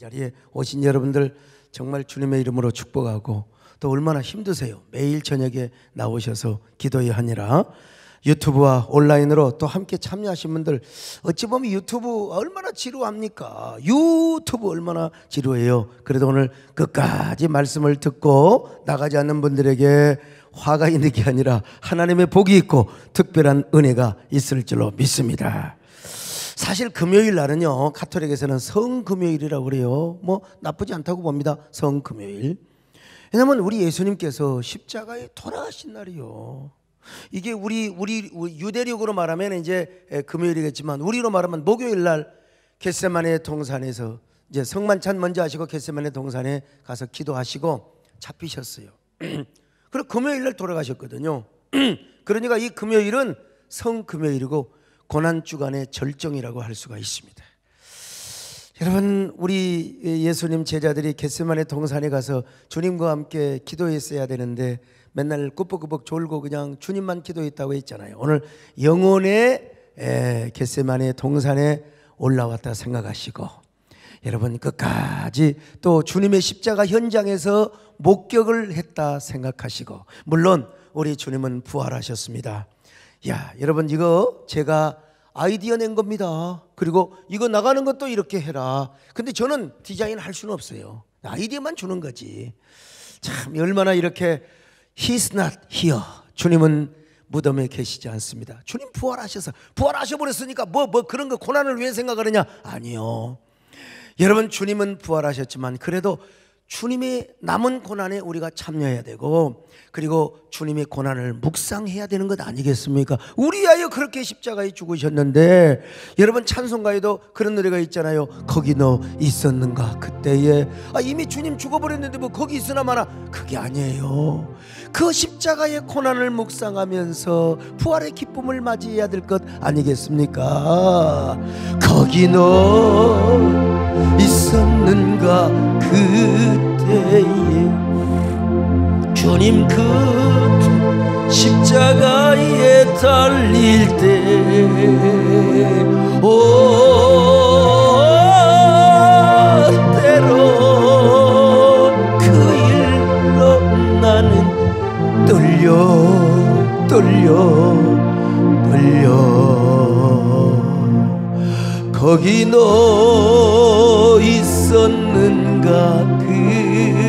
자리에 오신 여러분들 정말 주님의 이름으로 축복하고, 또 얼마나 힘드세요. 매일 저녁에 나오셔서 기도해야 하니라. 유튜브와 온라인으로 또 함께 참여하신 분들, 어찌 보면 유튜브 얼마나 지루합니까? 유튜브 얼마나 지루해요. 그래도 오늘 끝까지 말씀을 듣고 나가지 않는 분들에게 화가 있는 게 아니라 하나님의 복이 있고 특별한 은혜가 있을 줄로 믿습니다. 사실 금요일 날은요, 가톨릭에서는 성금요일이라고 그래요. 뭐 나쁘지 않다고 봅니다. 성금요일. 왜냐하면 우리 예수님께서 십자가에 돌아가신 날이요. 이게 우리 유대력으로 말하면 이제 금요일이겠지만, 우리로 말하면 목요일 날 겟세마네 동산에서 이제 성만찬 먼저 하시고 겟세마네 동산에 가서 기도하시고 잡히셨어요. 그리고 금요일 날 돌아가셨거든요. 그러니까 이 금요일은 성금요일이고 고난주간의 절정이라고 할 수가 있습니다. 여러분, 우리 예수님 제자들이 겟세마네 동산에 가서 주님과 함께 기도했어야 되는데 맨날 꾸벅꾸벅 졸고 그냥 주님만 기도했다고 했잖아요. 오늘 영혼의 겟세마네 동산에 올라왔다 생각하시고, 여러분 끝까지 또 주님의 십자가 현장에서 목격을 했다 생각하시고, 물론 우리 주님은 부활하셨습니다. 야, 여러분, 이거 제가 아이디어 낸 겁니다. 그리고 이거 나가는 것도 이렇게 해라. 근데 저는 디자인 할 수는 없어요. 아이디어만 주는 거지. 참 얼마나 이렇게 He's not here. 주님은 무덤에 계시지 않습니다. 주님 부활하셔버렸으니까 뭐 그런 거 고난을 왜 생각하느냐? 아니요. 여러분, 주님은 부활하셨지만 그래도 주님의 남은 고난에 우리가 참여해야 되고, 그리고 주님의 고난을 묵상해야 되는 것 아니겠습니까? 우리 위하여 그렇게 십자가에 죽으셨는데, 여러분 찬송가에도 그런 노래가 있잖아요. 거기 너 있었는가 그때에. 이미 주님 죽어버렸는데 뭐 거기 있으나 마나. 그게 아니에요. 그 십자가의 고난을 묵상하면서 부활의 기쁨을 맞이해야 될 것 아니겠습니까? 거기 너 있었는가 그때에. 주님 그 십자가에 달릴 때, 때로 그 일로 나는 떨려. 거기 너 있었는가 그때에.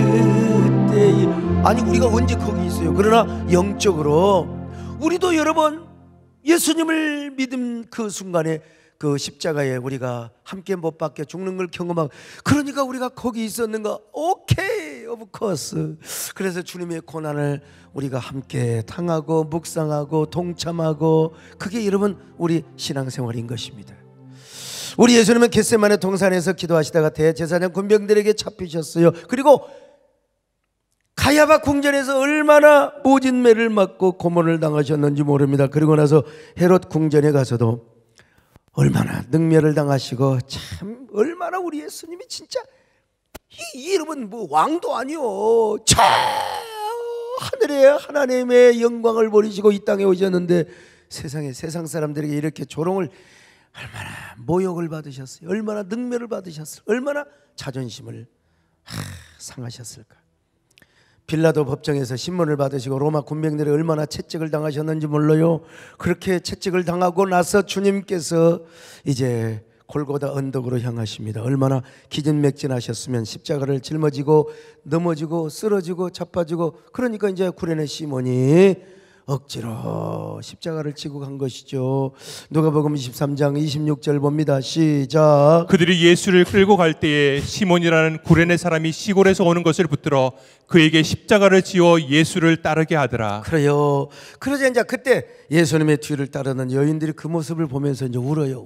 아니, 우리가 언제 거기 있어요? 그러나 영적으로 우리도 여러분 예수님을 믿은 그 순간에 그 십자가에 우리가 함께 못 박혀 죽는 걸 경험하고, 그러니까 우리가 거기 있었는가? 오케이, 오브 코스. 그래서 주님의 고난을 우리가 함께 당하고 묵상하고 동참하고, 그게 여러분 우리 신앙생활인 것입니다. 우리 예수님은 겟세마네 동산에서 기도하시다가 대제사장 군병들에게 잡히셨어요. 그리고 가야바 궁전에서 얼마나 모진매를 맞고 고문을 당하셨는지 모릅니다. 그리고 나서 헤롯 궁전에 가서도 얼마나 능멸을 당하시고, 참 얼마나 우리 예수님이 진짜 이 여러분 뭐 왕도 아니요, 저 하늘에 하나님의 영광을 버리시고 이 땅에 오셨는데 세상 사람들에게 이렇게 조롱을, 얼마나 모욕을 받으셨어요. 얼마나 능멸을 받으셨어요. 얼마나 자존심을 상하셨을까. 빌라도 법정에서 신문을 받으시고 로마 군병들이 얼마나 채찍을 당하셨는지 몰라요. 그렇게 채찍을 당하고 나서 주님께서 이제 골고다 언덕으로 향하십니다. 얼마나 기진맥진하셨으면 십자가를 짊어지고 넘어지고 쓰러지고 자빠지고, 그러니까 이제 구레네 시몬이 억지로 십자가를 지고 간 것이죠. 누가복음 23장 26절 봅니다. 시작. 그들이 예수를 끌고 갈 때에 시몬이라는 구레네 사람이 시골에서 오는 것을 붙들어 그에게 십자가를 지어 예수를 따르게 하더라. 그래요. 그러자 이제 그때 예수님의 뒤를 따르는 여인들이 그 모습을 보면서 이제 울어요.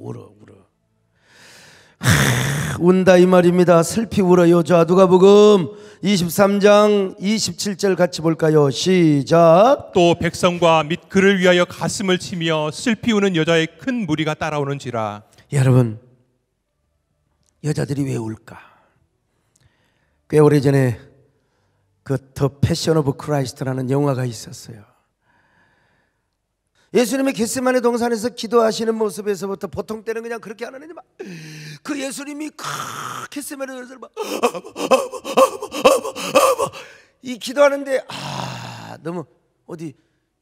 운다 이 말입니다. 슬피 울어요. 자, 누가복음 23장 27절 같이 볼까요? 시작. 또 백성과 및 그를 위하여 가슴을 치며 슬피 우는 여자의 큰 무리가 따라오는지라. 여러분, 여자들이 왜 울까? 꽤 오래전에 그 더 패션 오브 크라이스트라는 영화가 있었어요. 예수님의 겟세마네 동산에서 기도하시는 모습에서부터 보통 때는 그냥 그렇게 안 하는데 막 그 예수님이 겟세마네 동산에서 막 이 기도하는데 너무 어디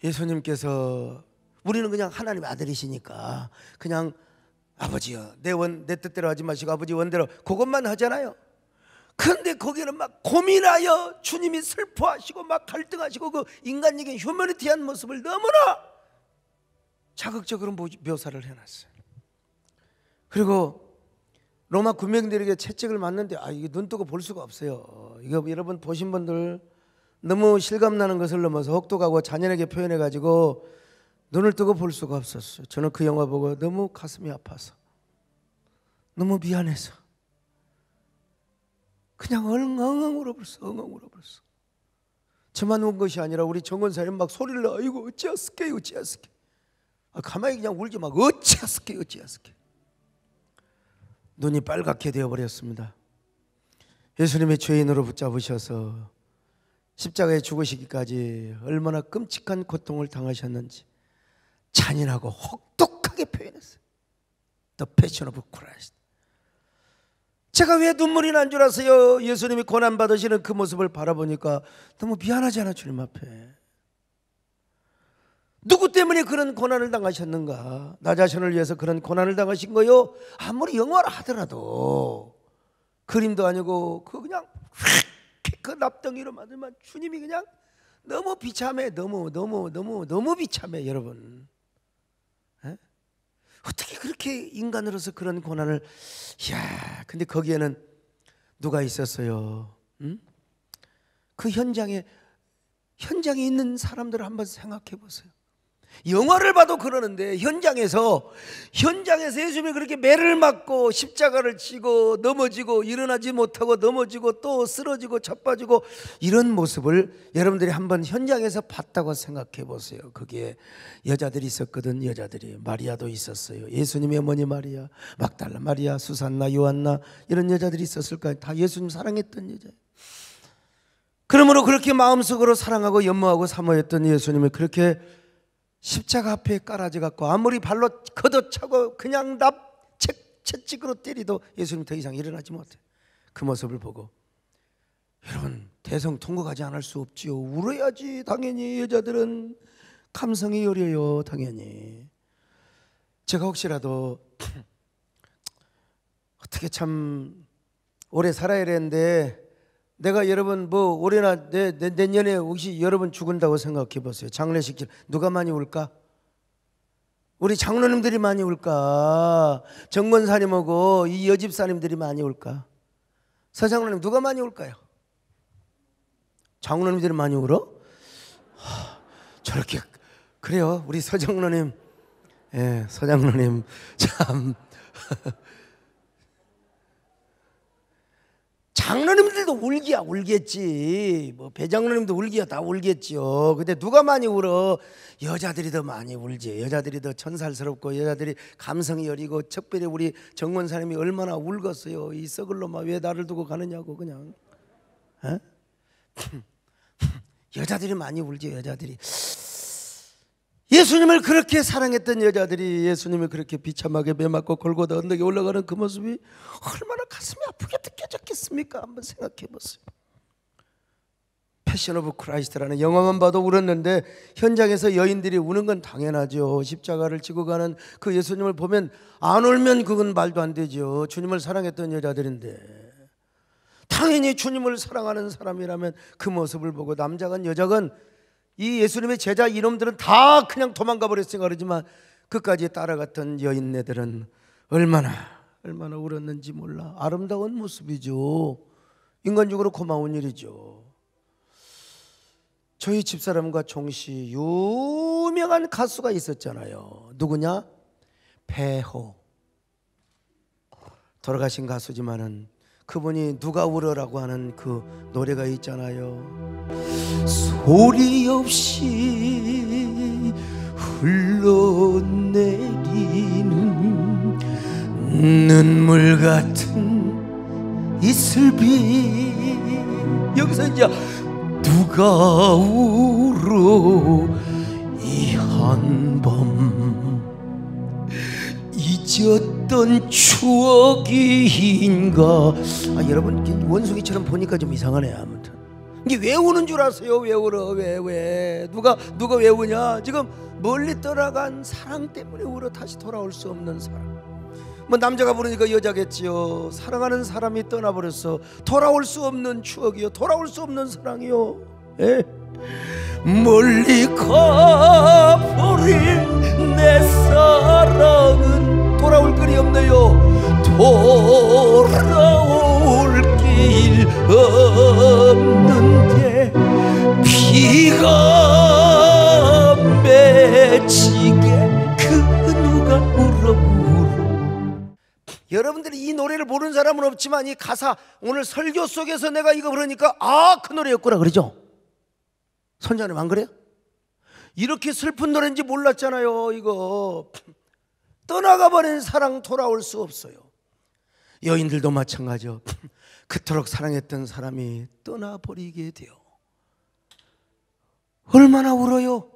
예수님께서 우리는 그냥 하나님의 아들이시니까 그냥 아버지여 내 뜻대로 하지 마시고 아버지 원대로 그것만 하잖아요. 그런데 거기는 막 고민하여 주님이 슬퍼하시고 막 갈등하시고 그 인간적인 휴머니티한 모습을 너무나 자극적으로 묘사를 해놨어요. 그리고 로마 군병들에게 채찍을 맞는데 이게 눈 뜨고 볼 수가 없어요. 이거 여러분 보신 분들 너무 실감나는 것을 넘어서 혹독하고 잔인하게 표현해가지고 눈을 뜨고 볼 수가 없었어요. 저는 그 영화 보고 너무 가슴이 아파서 너무 미안해서 그냥 엉엉 울어버렸어. 엉엉 울어버렸어. 저만 운 것이 아니라 우리 정원사님 막 소리를 내. 아이고 어찌하스게 어찌하스게. 가만히 그냥 울지 막 어찌하스게 어찌하스게. 눈이 빨갛게 되어버렸습니다. 예수님의 죄인으로 붙잡으셔서 십자가에 죽으시기까지 얼마나 끔찍한 고통을 당하셨는지 잔인하고 혹독하게 표현했어요. The Passion of Christ. 제가 왜 눈물이 난 줄 아세요? 예수님이 고난받으시는 그 모습을 바라보니까 너무 미안하잖아. 주님 앞에 누구 때문에 그런 고난을 당하셨는가? 나 자신을 위해서 그런 고난을 당하신 거요? 아무리 영화라 하더라도 그림도 아니고 그 그냥 그 납덩이로 만들면 주님이 그냥 너무 비참해. 너무 비참해. 여러분 어떻게 그렇게 인간으로서 그런 고난을 근데 거기에는 누가 있었어요? 그 현장에 있는 사람들을 한번 생각해 보세요. 영화를 봐도 그러는데 현장에서 예수님이 그렇게 매를 맞고 십자가를 지고 넘어지고 일어나지 못하고 넘어지고 또 쓰러지고 자빠지고 이런 모습을 여러분들이 한번 현장에서 봤다고 생각해 보세요. 거기에 여자들이 있었거든. 여자들이 마리아도 있었어요. 예수님의 어머니 마리아, 막달라 마리아, 수산나, 요한나 이런 여자들이 있었을까요? 다 예수님 사랑했던 여자예요. 그러므로 그렇게 마음속으로 사랑하고 연모하고 사모했던 예수님을 그렇게 십자가 앞에 깔아져 갖고 아무리 발로 걷어차고 그냥 채찍으로 때리도 예수님 더 이상 일어나지 못해. 그 모습을 보고 여러분 대성통곡하지 않을 수 없지요. 울어야지. 당연히 여자들은 감성이 여려요. 당연히. 제가 혹시라도 어떻게 참 오래 살아야 되는데 내가 여러분 뭐 올해나 내년에 혹시 여러분 죽은다고 생각해 보세요. 장례식 누가 많이 울까? 우리 장로님들이 많이 울까? 정권사님하고 이 여집사님들이 많이 울까? 서장로님 누가 많이 울까요? 장로님들이 많이 울어? 저렇게 그래요. 우리 서장로님, 서장로님 참 장로님들도 울기야 울겠지. 뭐 배장로님도 울기야 다 울겠죠. 근데 누가 많이 울어? 여자들이 더 많이 울지. 여자들이 더 천살스럽고 여자들이 감성이 여리고 특별히 우리 정원사님이 얼마나 울겠어요. 이 썩을 놈아 왜 나를 두고 가느냐고 그냥. 여자들이 많이 울지. 여자들이 예수님을 그렇게 사랑했던 여자들이 예수님을 그렇게 비참하게 매맞고 골고다 언덕에 올라가는 그 모습이 얼마나 가슴이 아프게 느껴졌겠습니까? 한번 생각해 보세요. 패션 오브 크라이스트라는 영화만 봐도 울었는데 현장에서 여인들이 우는 건 당연하죠. 십자가를 지고 가는 그 예수님을 보면 안 울면 그건 말도 안 되죠. 주님을 사랑했던 여자들인데 당연히 주님을 사랑하는 사람이라면 그 모습을 보고 남자건 여자건 이 예수님의 제자 이놈들은 다 그냥 도망가 버렸으니까 그러지만 끝까지 따라갔던 여인네들은 얼마나 울었는지 몰라. 아름다운 모습이죠. 인간적으로 고마운 일이죠. 저희 집사람과 종씨 유명한 가수가 있었잖아요. 누구냐? 배호. 돌아가신 가수지만은 그분이 누가 울어라고 하는 그 노래가 있잖아요. 소리 없이 흘러내리는 눈물 같은 이슬비. 여기서 이제 누가 울어 이 한밤 잊었던 추억인가. 여러분 원숭이처럼 보니까 좀 이상하네. 아무튼 이게 왜 우는 줄 아세요? 왜 울어? 왜 누가 왜 우냐? 지금 멀리 떠나간 사랑 때문에 울어. 다시 돌아올 수 없는 사랑. 뭐 남자가 부르니까 여자겠지요. 사랑하는 사람이 떠나버렸어. 돌아올 수 없는 추억이요, 돌아올 수 없는 사랑이요. 예? 멀리 가버린 내 사랑은 돌아올 길이 없네요. 돌아올 길 없는데 비가 맺히게 그 누가 울어. 여러분들이 이 노래를 모르는 사람은 없지만 이 가사, 오늘 설교 속에서 내가 이거 부르니까 그 노래였구나 그러죠? 선자님 안 그래요? 이렇게 슬픈 노래인지 몰랐잖아요. 이거 떠나가버린 사랑 돌아올 수 없어요. 여인들도 마찬가지요. 그토록 사랑했던 사람이 떠나버리게 돼요. 얼마나 울어요.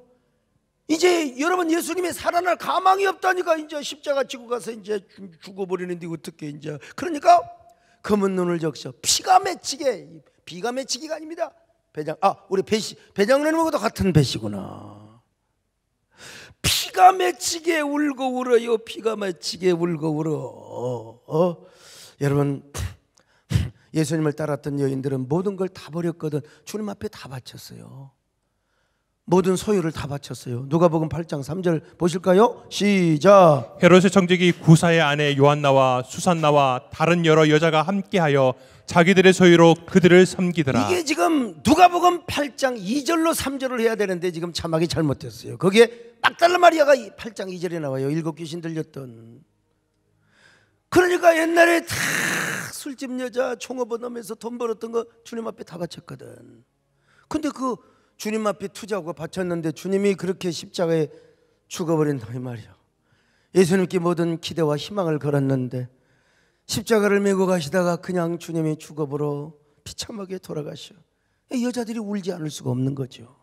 이제 여러분 예수님이 살아날 가망이 없다니까. 이제 십자가 지고 가서 이제 죽어버리는데 어떻게 이제. 그러니까 검은 눈을 적셔 피가 맺히게. 비가 맺히기가 아닙니다. 우리 배장로님하고도 같은 배시구나. 피가 맺히게 울고 울어요. 피가 맺히게 울고 울어. 여러분 예수님을 따랐던 여인들은 모든 걸 다 버렸거든. 주님 앞에 다 바쳤어요. 모든 소유를 다 바쳤어요. 누가복음 8장 3절 보실까요? 시작. 헤롯의 정직이 구사의 아내 요한나와 수산나와 다른 여러 여자가 함께하여 자기들의 소유로 그들을 섬기더라. 이게 지금 누가복음 8장 2절로 3절을 해야 되는데 지금 자막이 잘못됐어요. 거기에 막달라 마리아가 8장 2절에 나와요. 7 귀신 들렸던. 그러니까 옛날에 다 술집 여자 총업원 하면서 돈 벌었던 거 주님 앞에 다 바쳤거든. 근데 그 주님 앞에 투자하고 바쳤는데 주님이 그렇게 십자가에 죽어버린다 이 말이야. 예수님께 모든 기대와 희망을 걸었는데 십자가를 메고 가시다가 그냥 주님이 죽어버려 비참하게 돌아가셔. 여자들이 울지 않을 수가 없는 거죠.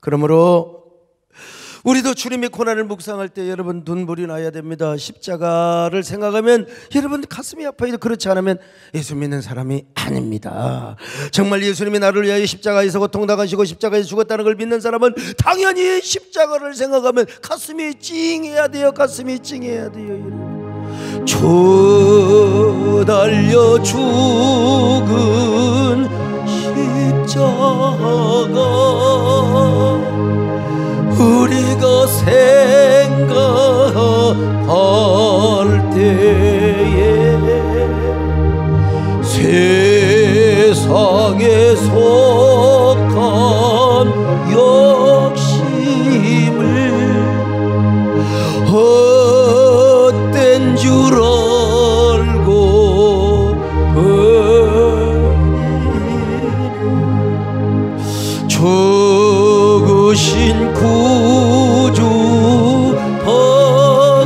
그러므로 우리도 주님의 고난을 묵상할 때 여러분 눈물이 나야 됩니다. 십자가를 생각하면 여러분 가슴이 아파요. 그렇지 않으면 예수 믿는 사람이 아닙니다. 정말 예수님이 나를 위하여 십자가에서 고통당하시고 십자가에 죽었다는 걸 믿는 사람은 당연히 십자가를 생각하면 가슴이 찡해야 돼요. 가슴이 찡해야 돼요. 저 달려 죽은 십자가 우리가 생각할 때에 세상에 속한 욕심을 헛된 줄 알고 버리는 적으신 구주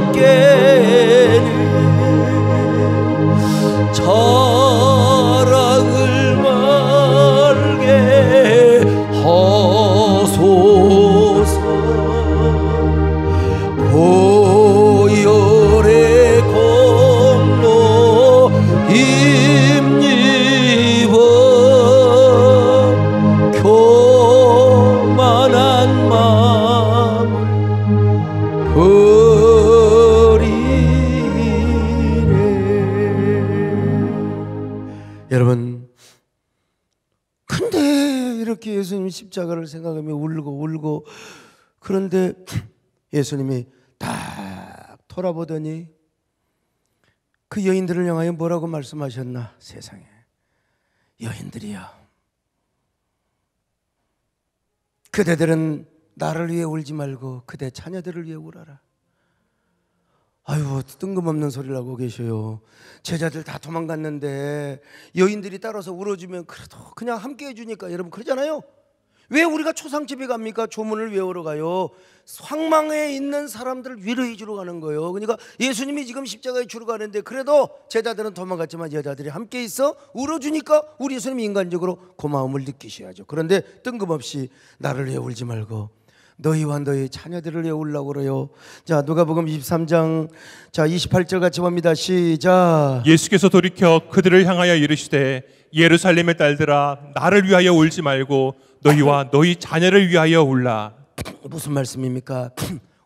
밖에는 자랑을 말게 하소서. 보혈의 공로 힘입어 교만한 마음을 버리네. 여러분 근데 이렇게 예수님 십자가를 생각하며 울고 그런데 예수님이 딱 돌아보더니 그 여인들을 향하여 뭐라고 말씀하셨나? 세상에 여인들이야, 그대들은 나를 위해 울지 말고 그대 자녀들을 위해 울어라. 아유 뜬금없는 소리를 하고 계셔요. 제자들 다 도망갔는데 여인들이 따라서 울어주면 그래도 그냥 함께 해주니까 여러분 그러잖아요. 왜 우리가 초상집에 갑니까? 조문을 외우러 가요. 황망해 있는 사람들을 위로해 주러 가는 거예요. 그러니까 예수님이 지금 십자가에 주러 가는데 그래도 제자들은 도망갔지만 여자들이 함께 있어 울어주니까 우리 예수님이 인간적으로 고마움을 느끼셔야죠. 그런데 뜬금없이 나를 위해 울지 말고 너희와 너희 자녀들을 위해 울라고 그래요. 자, 누가복음 23장 28절 같이 봅니다. 시작. 예수께서 돌이켜 그들을 향하여 이르시되 예루살렘의 딸들아 나를 위하여 울지 말고 너희와 너희 자녀를 위하여 울라. 무슨 말씀입니까?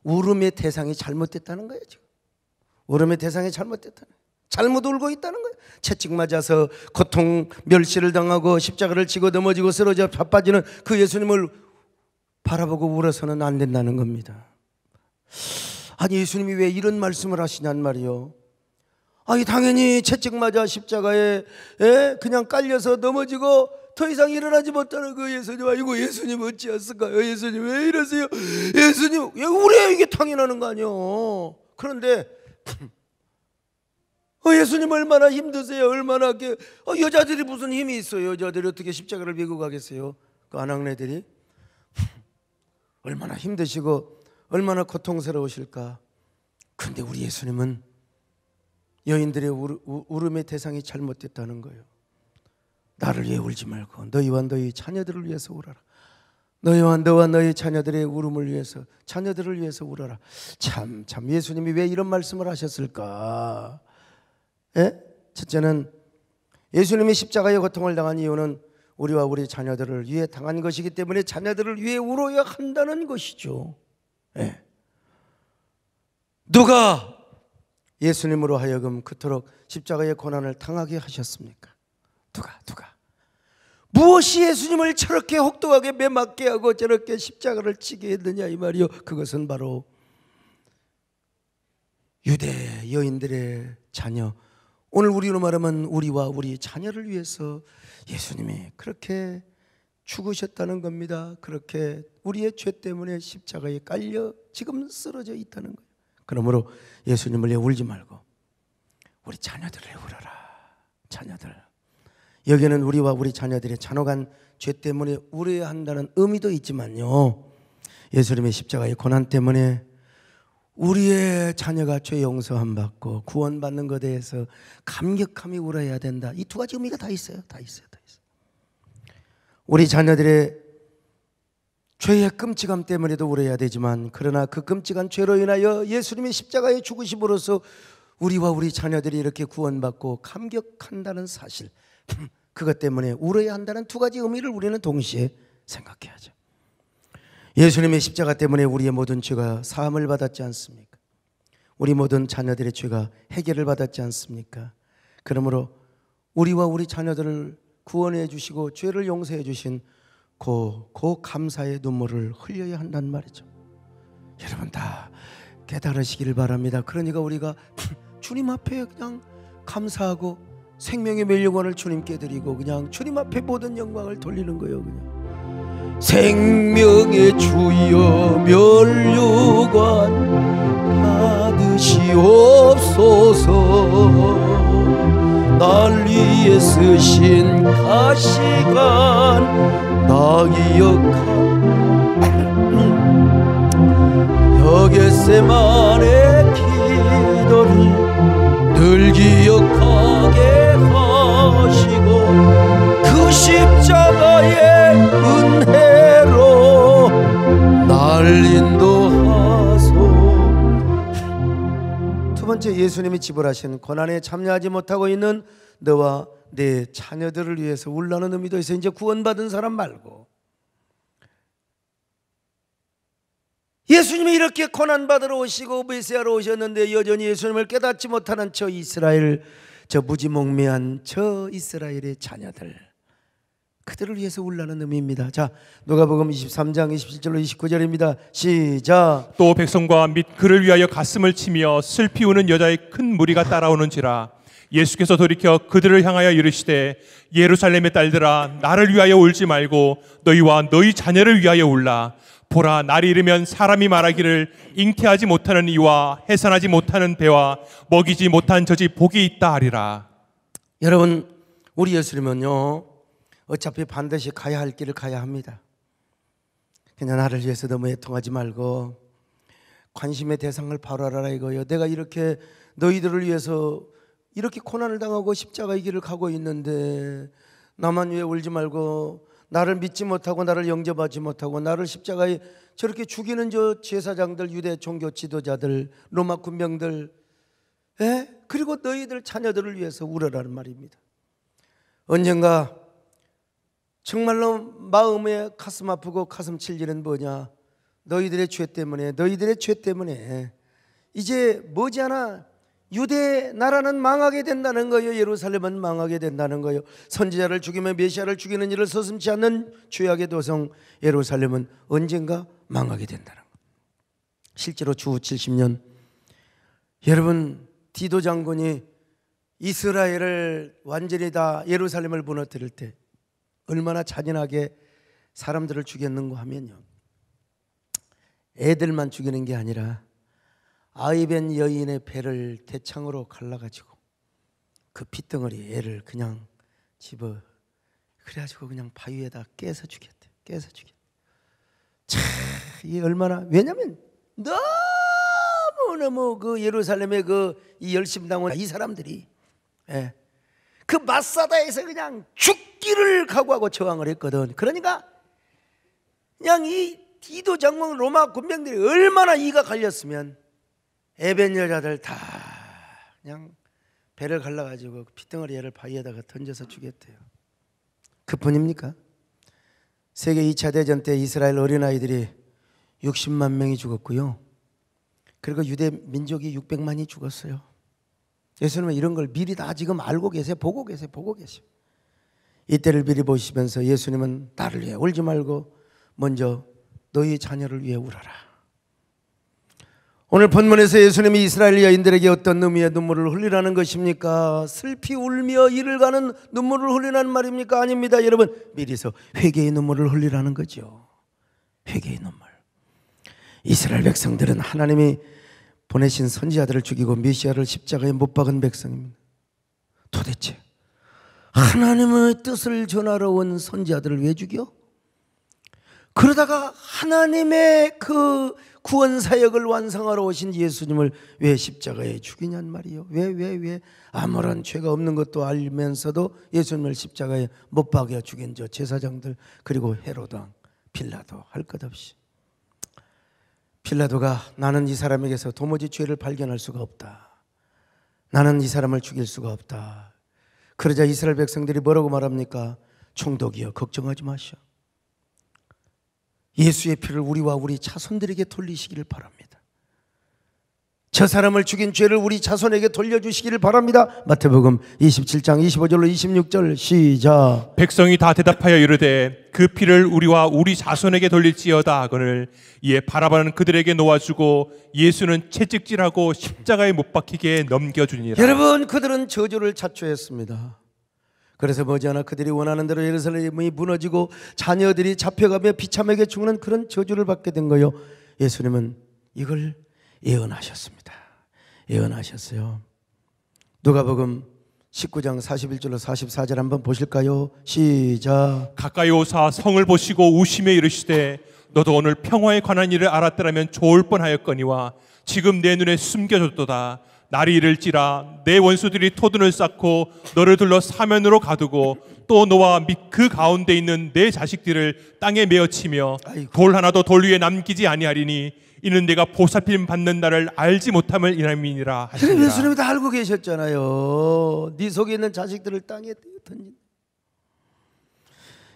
울음의 대상이 잘못됐다는 거예요. 지금 울음의 대상이 잘못됐다는 거예요. 잘못 울고 있다는 거예요. 채찍 맞아서 고통 멸시를 당하고 십자가를 지고 넘어지고 쓰러져 자빠지는 그 예수님을 바라보고 울어서는 안 된다는 겁니다. 아니, 예수님이 왜 이런 말씀을 하시냔 말이요. 아니, 당연히 채찍 맞아 십자가에 그냥 깔려서 넘어지고 더 이상 일어나지 못하는 그 예수님, 아이고 예수님 어찌하셨을까요? 예수님 왜 이러세요? 예수님 왜 우리야? 이게 당연하는 거 아니요. 그런데 예수님 얼마나 힘드세요? 얼마나 여자들이 무슨 힘이 있어요? 여자들이 어떻게 십자가를 메고 가겠어요? 그 아낙네들이 얼마나 힘드시고 얼마나 고통스러우실까. 그런데 우리 예수님은 여인들의 울음의 대상이 잘못됐다는 거예요. 나를 위해 울지 말고 너희와 너희 자녀들을 위해서 울어라. 너와 너희 자녀들의 울음을 위해서, 자녀들을 위해서 울어라. 참 예수님이 왜 이런 말씀을 하셨을까? 첫째는 예수님이 십자가의 고통을 당한 이유는 우리와 우리 자녀들을 위해 당한 것이기 때문에 자녀들을 위해 울어야 한다는 것이죠. 누가 예수님으로 하여금 그토록 십자가의 고난을 당하게 하셨습니까? 누가 무엇이 예수님을 저렇게 혹독하게 매맞게 하고 저렇게 십자가를 치게 했느냐 이 말이요. 그것은 바로 유대 여인들의 자녀, 오늘 우리로 말하면 우리와 우리 자녀를 위해서 예수님이 그렇게 죽으셨다는 겁니다. 그렇게 우리의 죄 때문에 십자가에 깔려 지금 쓰러져 있다는 거예요. 그러므로 예수님을 위해 울지 말고 우리 자녀들을 울어라. 자녀들, 여기는 우리와 우리 자녀들의 잔혹한 죄 때문에 울어야 한다는 의미도 있지만요, 예수님의 십자가의 고난 때문에 우리의 자녀가 죄 용서함 받고 구원받는 것에 대해서 감격함이 울어야 된다. 이 두 가지 의미가 다 있어요. 우리 자녀들의 죄의 끔찍함 때문에도 울어야 되지만, 그러나 그 끔찍한 죄로 인하여 예수님의 십자가의 죽으심으로써 우리와 우리 자녀들이 이렇게 구원받고 감격한다는 사실, 그것 때문에 울어야 한다는 두 가지 의미를 우리는 동시에 생각해야죠. 예수님의 십자가 때문에 우리의 모든 죄가 사함을 받았지 않습니까? 우리 모든 자녀들의 죄가 해결을 받았지 않습니까? 그러므로 우리와 우리 자녀들을 구원해 주시고 죄를 용서해 주신 그 감사의 눈물을 흘려야 한다는 말이죠. 여러분 다 깨달으시기를 바랍니다. 그러니까 우리가 주님 앞에 그냥 감사하고 생명의 멸류관을 주님께 드리고 그냥 주님 앞에 모든 영광을 돌리는 거예요. 그냥 생명의 주여 멸류관 받으시옵소서. 날 위해 쓰신 가시관 나 기억하 겟세마네 기도를 늘 기억하게 하시고 그 십자가의 은혜로 날 인도하소. 두 번째, 예수님이 지불하신 고난에 참여하지 못하고 있는 너와 내 자녀들을 위해서 울라는 의미도 있어요. 이제 구원받은 사람 말고 예수님이 이렇게 고난받으러 오시고 메시아로 오셨는데 여전히 예수님을 깨닫지 못하는 저 이스라엘, 저 무지몽매한 저 이스라엘의 자녀들, 그들을 위해서 울라는 의미입니다. 자, 누가복음 23장 27절로 29절입니다. 시작. 또 백성과 및 그를 위하여 가슴을 치며 슬피 우는 여자의 큰 무리가 따라오는지라 예수께서 돌이켜 그들을 향하여 이르시되 예루살렘의 딸들아 나를 위하여 울지 말고 너희와 너희 자녀를 위하여 울라. 보라, 날이 이르면 사람이 말하기를 잉태하지 못하는 이와 해산하지 못하는 배와 먹이지 못한 젖이 복이 있다 하리라. 여러분, 우리 예수님은요 어차피 반드시 가야 할 길을 가야 합니다. 그냥 나를 위해서 너무 애통하지 말고 관심의 대상을 바로 알아라 이거예요. 내가 이렇게 너희들을 위해서 이렇게 고난을 당하고 십자가의 길을 가고 있는데 나만 왜 울지 말고 나를 믿지 못하고 나를 영접하지 못하고 나를 십자가에 저렇게 죽이는 저 제사장들, 유대 종교 지도자들, 로마 군병들, 그리고 너희들 자녀들을 위해서 울어라는 말입니다. 언젠가 정말로 마음에 가슴 아프고 가슴 칠 일은 뭐냐? 너희들의 죄 때문에 이제 머지않아 유대 나라는 망하게 된다는 거예요. 예루살렘은 망하게 된다는 거예요. 선지자를 죽이며 메시아를 죽이는 일을 서슴지 않는 죄악의 도성 예루살렘은 언젠가 망하게 된다는 거예요. 실제로 주후 70년 여러분 디도 장군이 이스라엘을 완전히 다 예루살렘을 무너뜨릴 때 얼마나 잔인하게 사람들을 죽였는가 하면요, 애들만 죽이는 게 아니라 아이벤 여인의 배를 대창으로 갈라가지고 그 핏덩어리 애를 그냥 집어 그래가지고 그냥 바위에다 깨서 죽였대. 참 이게 얼마나, 왜냐면 너무너무 그 예루살렘의 그 이 열심당원 이 사람들이 그 마사다에서 그냥 죽기를 각오하고 저항을 했거든. 그러니까 그냥 이 디도 장군 로마 군병들이 얼마나 이가 갈렸으면 에벤 여자들 다 그냥 배를 갈라가지고 핏덩어리 애를 바위에다가 던져서 죽였대요. 그뿐입니까? 세계 2차 대전 때 이스라엘 어린아이들이 60만 명이 죽었고요. 그리고 유대 민족이 600만이 죽었어요. 예수님은 이런 걸 미리 다 지금 알고 계세요. 보고 계세요. 이때를 미리 보시면서 예수님은 나를 위해 울지 말고 먼저 너희 자녀를 위해 울어라. 오늘 본문에서 예수님이 이스라엘 여인들에게 어떤 의미의 눈물을 흘리라는 것입니까? 슬피 울며 이를 가는 눈물을 흘리라는 말입니까? 아닙니다. 여러분, 미리서 회개의 눈물을 흘리라는 거죠. 회개의 눈물. 이스라엘 백성들은 하나님이 보내신 선지자들을 죽이고 메시아를 십자가에 못 박은 백성입니다. 도대체 하나님의 뜻을 전하러 온 선지자들을 왜 죽여? 그러다가 하나님의 그 구원 사역을 완성하러 오신 예수님을 왜 십자가에 죽이냔 말이에요. 왜 아무런 죄가 없는 것도 알면서도 예수님을 십자가에 못 박여 죽인 저 제사장들, 그리고 헤로드 왕, 빌라도 할 것 없이. 빌라도가 나는 이 사람에게서 도무지 죄를 발견할 수가 없다. 나는 이 사람을 죽일 수가 없다. 그러자 이스라엘 백성들이 뭐라고 말합니까? 총독이여, 걱정하지 마시오. 예수의 피를 우리와 우리 자손들에게 돌리시기를 바랍니다. 저 사람을 죽인 죄를 우리 자손에게 돌려주시기를 바랍니다. 마태복음 27장 25절로 26절 시작. 백성이 다 대답하여 이르되 그 피를 우리와 우리 자손에게 돌릴지어다 하거늘 이에 바라바는 그들에게 놓아주고 예수는 채찍질하고 십자가에 못 박히게 넘겨주니라. 여러분, 그들은 저주를 자초했습니다. 그래서 머지않아 그들이 원하는 대로 예루살렘이 무너지고 자녀들이 잡혀가며 비참하게 죽는 그런 저주를 받게 된 거예요. 예수님은 이걸 예언하셨습니다. 예언하셨어요. 누가복음 19장 41절로 44절 한번 보실까요? 시작. 가까이 오사 성을 보시고 우시며 이르시되 너도 오늘 평화에 관한 일을 알았더라면 좋을 뻔하였거니와 지금 내 눈에 숨겨졌도다. 날이 이를지라 내 원수들이 토둔을 쌓고 너를 둘러 사면으로 가두고 또 너와 그 가운데 있는 내 자식들을 땅에 메어치며 돌 하나도 돌 위에 남기지 아니하리니 이는 내가 보살핌 받는 날을 알지 못함을 인함이니라 하시니라. 예수님이 다 알고 계셨잖아요. 네 속에 있는 자식들을 땅에 던진.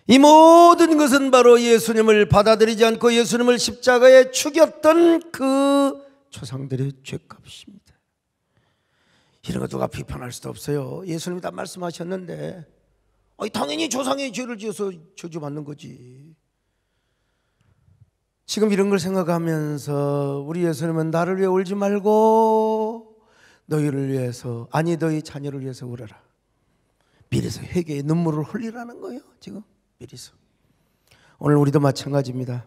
이 모든 것은 바로 예수님을 받아들이지 않고 예수님을 십자가에 죽였던 그 조상들의 죄값입니다. 이런 거 누가 비판할 수도 없어요. 예수님이 다 말씀하셨는데 당연히 조상의 죄를 지어서 저주받는 거지. 지금 이런 걸 생각하면서 우리 예수님은 나를 위해 울지 말고 너희를 위해서, 아니 너희 자녀를 위해서 울어라. 미리서 회개의 눈물을 흘리라는 거예요. 지금 미리서. 오늘 우리도 마찬가지입니다.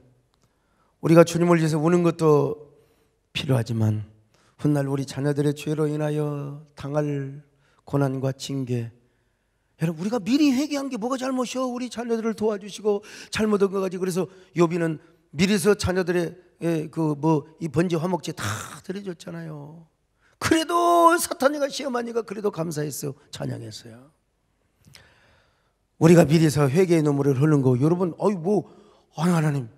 우리가 주님을 위해서 우는 것도 필요하지만 훗날 우리 자녀들의 죄로 인하여 당할 고난과 징계, 여러분 우리가 미리 회개한 게 뭐가 잘못이요? 우리 자녀들을 도와주시고 잘못한 거 가지고. 그래서 욥이는 미리서 자녀들의 이 번제 화목제 다 드려줬잖아요. 그래도 사탄이가 시험하니까 그래도 감사했어요. 찬양했어요. 우리가 미리서 회개의 눈물을 흘린 거 여러분 하나님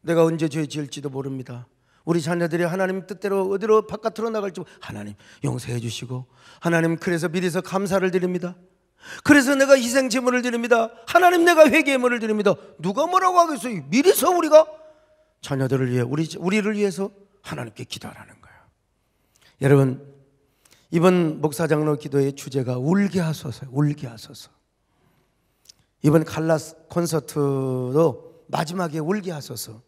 내가 언제 죄 지을지도 모릅니다. 우리 자녀들이 하나님 뜻대로 어디로 바깥으로 나갈지 하나님 용서해 주시고 하나님 그래서 미리서 감사를 드립니다. 그래서 내가 희생 제물을 드립니다. 하나님 내가 회개의 물을 드립니다. 누가 뭐라고 하겠어요? 미리서 우리가 자녀들을 위해 우리를 위해서 하나님께 기도하라는 거예요. 여러분 이번 목사장로 기도의 주제가 울게 하소서, 울게 하소서. 이번 갈라스 콘서트도 마지막에 울게 하소서.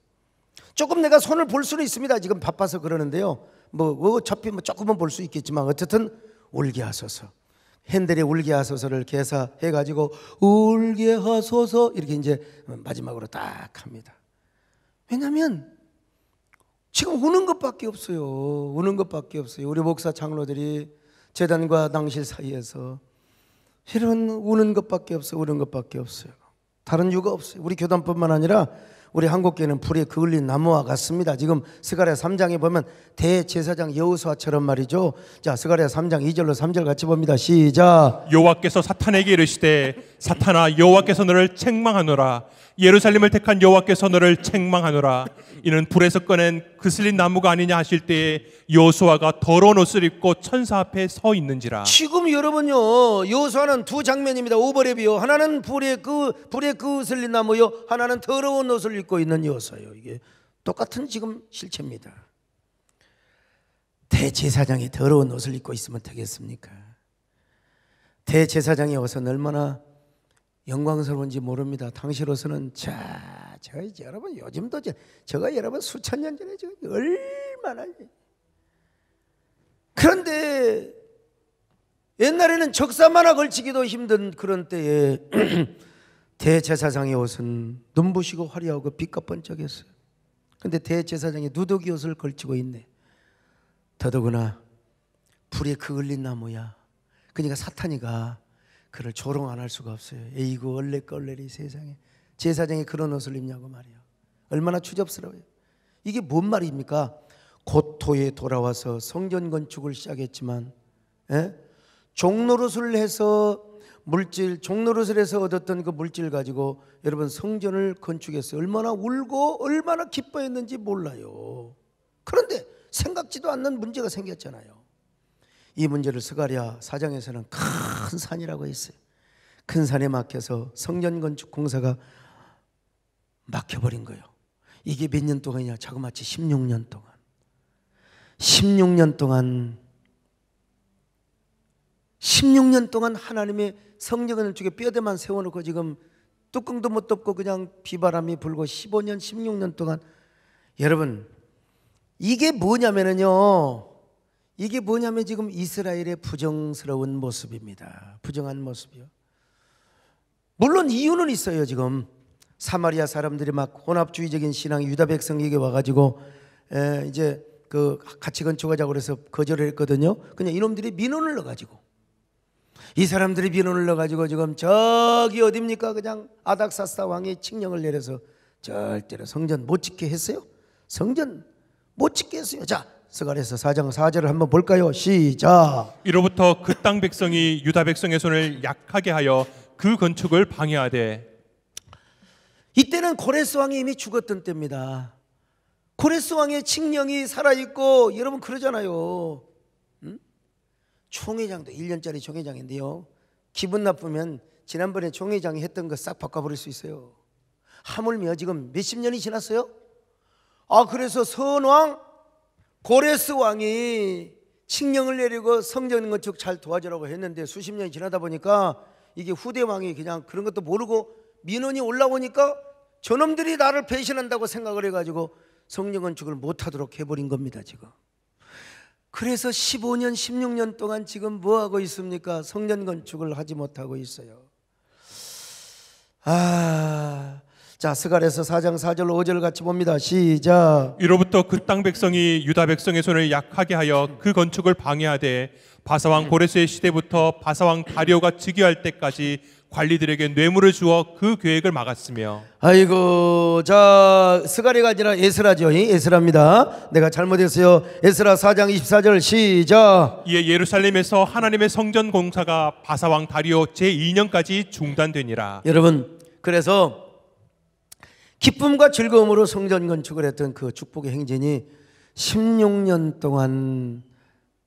조금 내가 손을 볼 수는 있습니다. 지금 바빠서 그러는데요. 어차피 조금은 볼 수 있겠지만 어쨌든 울게 하소서. 핸델의 울게 하소서를 개사해가지고 울게 하소서 이렇게 이제 마지막으로 딱 합니다. 왜냐하면 지금 우는 것밖에 없어요. 우는 것밖에 없어요. 우리 목사 장로들이 제단과 낭실 사이에서 이런 우는 것밖에 없어요. 우는 것밖에 없어요. 다른 이유가 없어요. 우리 교단뿐만 아니라 우리 한국교회는 불에 그을린 나무와 같습니다. 지금 스가랴 3장에 보면 대제사장 여호수아처럼 말이죠. 자, 스가랴 3장 2절로 3절 같이 봅니다. 시작. 여호와께서 사탄에게 이르시되 사탄아 여호와께서 너를 책망하노라. 예루살렘을 택한 여호와께서 너를 책망하노라. 이는 불에서 꺼낸 그슬린 나무가 아니냐 하실 때에 여호수아가 더러운 옷을 입고 천사 앞에 서 있는지라. 지금 여러분요 여호수아는 두 장면입니다. 오버랩이요. 하나는 불에 그슬린 나무요. 하나는 더러운 옷을 입고 있는 여호수아요. 이게 똑같은 지금 실체입니다. 대제사장이 더러운 옷을 입고 있으면 되겠습니까? 대제사장의 옷은 얼마나 영광스러운지 모릅니다. 당시로서는 여러분 요즘도 저가 여러분 수천 년 전에 얼마나 그런데 옛날에는 적삼 하나 걸치기도 힘든 그런 때에 대제사장의 옷은 눈부시고 화려하고 빛과 번쩍했어요. 그런데 대제사장이 누더기 옷을 걸치고 있네. 더더구나 불에 그을린 나무야. 그러니까 사탄이가 그를 조롱 안 할 수가 없어요. 에이구 얼레껄레리 세상에 제사장이 그런 옷을 입냐고 말이야. 얼마나 추접스러워요. 이게 뭔 말입니까? 고토에 돌아와서 성전 건축을 시작했지만 종노릇을 해서 종노릇을 해서 얻었던 그 물질 가지고 여러분 성전을 건축했어요. 얼마나 울고 얼마나 기뻐했는지 몰라요. 그런데 생각지도 않는 문제가 생겼잖아요. 이 문제를 스가랴 4장에서는 큰 산이라고 했어요. 큰 산에 막혀서 성전 건축 공사가 막혀버린 거예요. 이게 몇 년 동안이냐? 자그마치 16년 동안. 16년 동안 하나님의 성전 건축에 뼈대만 세워놓고 지금 뚜껑도 못 덮고 그냥 비바람이 불고 15년 16년 동안. 여러분 이게 뭐냐면요, 지금 이스라엘의 부정스러운 모습입니다. 부정한 모습이요. 물론 이유는 있어요. 지금 사마리아 사람들이 막 혼합주의적인 신앙이 유다 백성에게 와가지고 이제 그 같이 건축하자고 그래서 거절을 했거든요. 그냥 이놈들이 민원을 넣어가지고 이 사람들이 민원을 넣어가지고 지금 저기 어딥니까? 그냥 아닥사스다 왕이 칙령을 내려서 절대로 성전 못 짓게 했어요. 성전 못 짓게 했어요. 자, 스가랴서 4장 4절을 한번 볼까요? 시작. 이로부터 그 땅 백성이 유다 백성의 손을 약하게 하여 그 건축을 방해하되. 이때는 고레스 왕이 이미 죽었던 때입니다. 고레스 왕의 칙령이 살아있고 여러분 그러잖아요. 총회장도 1년짜리 총회장인데요, 기분 나쁘면 지난번에 총회장이 했던 거 싹 바꿔버릴 수 있어요. 하물며 지금 몇십 년이 지났어요. 그래서 선왕 고레스 왕이 칙령을 내리고 성전 건축 잘 도와주라고 했는데 수십 년이 지나다 보니까 이게 후대 왕이 그냥 그런 것도 모르고 민원이 올라오니까 저놈들이 나를 배신한다고 생각을 해가지고 성전 건축을 못하도록 해버린 겁니다. 지금 그래서 15년 16년 동안 지금 뭐하고 있습니까? 성전 건축을 하지 못하고 있어요. 자, 스가랴서 4장 4절 5절 같이 봅니다. 시작. 이로부터 그 땅 백성이 유다 백성의 손을 약하게 하여 그 건축을 방해하되 바사왕 고레스의 시대부터 바사왕 다리오가 즉위할 때까지 관리들에게 뇌물을 주어 그 계획을 막았으며 아이고, 자, 스가랴가 아니라 에스라죠. 에스라입니다. 내가 잘못했어요. 에스라 4장 24절 시작. 이에 예루살렘에서 하나님의 성전 공사가 바사왕 다리오 제2년까지 중단되니라. 여러분, 그래서 기쁨과 즐거움으로 성전 건축을 했던 그 축복의 행진이 16년 동안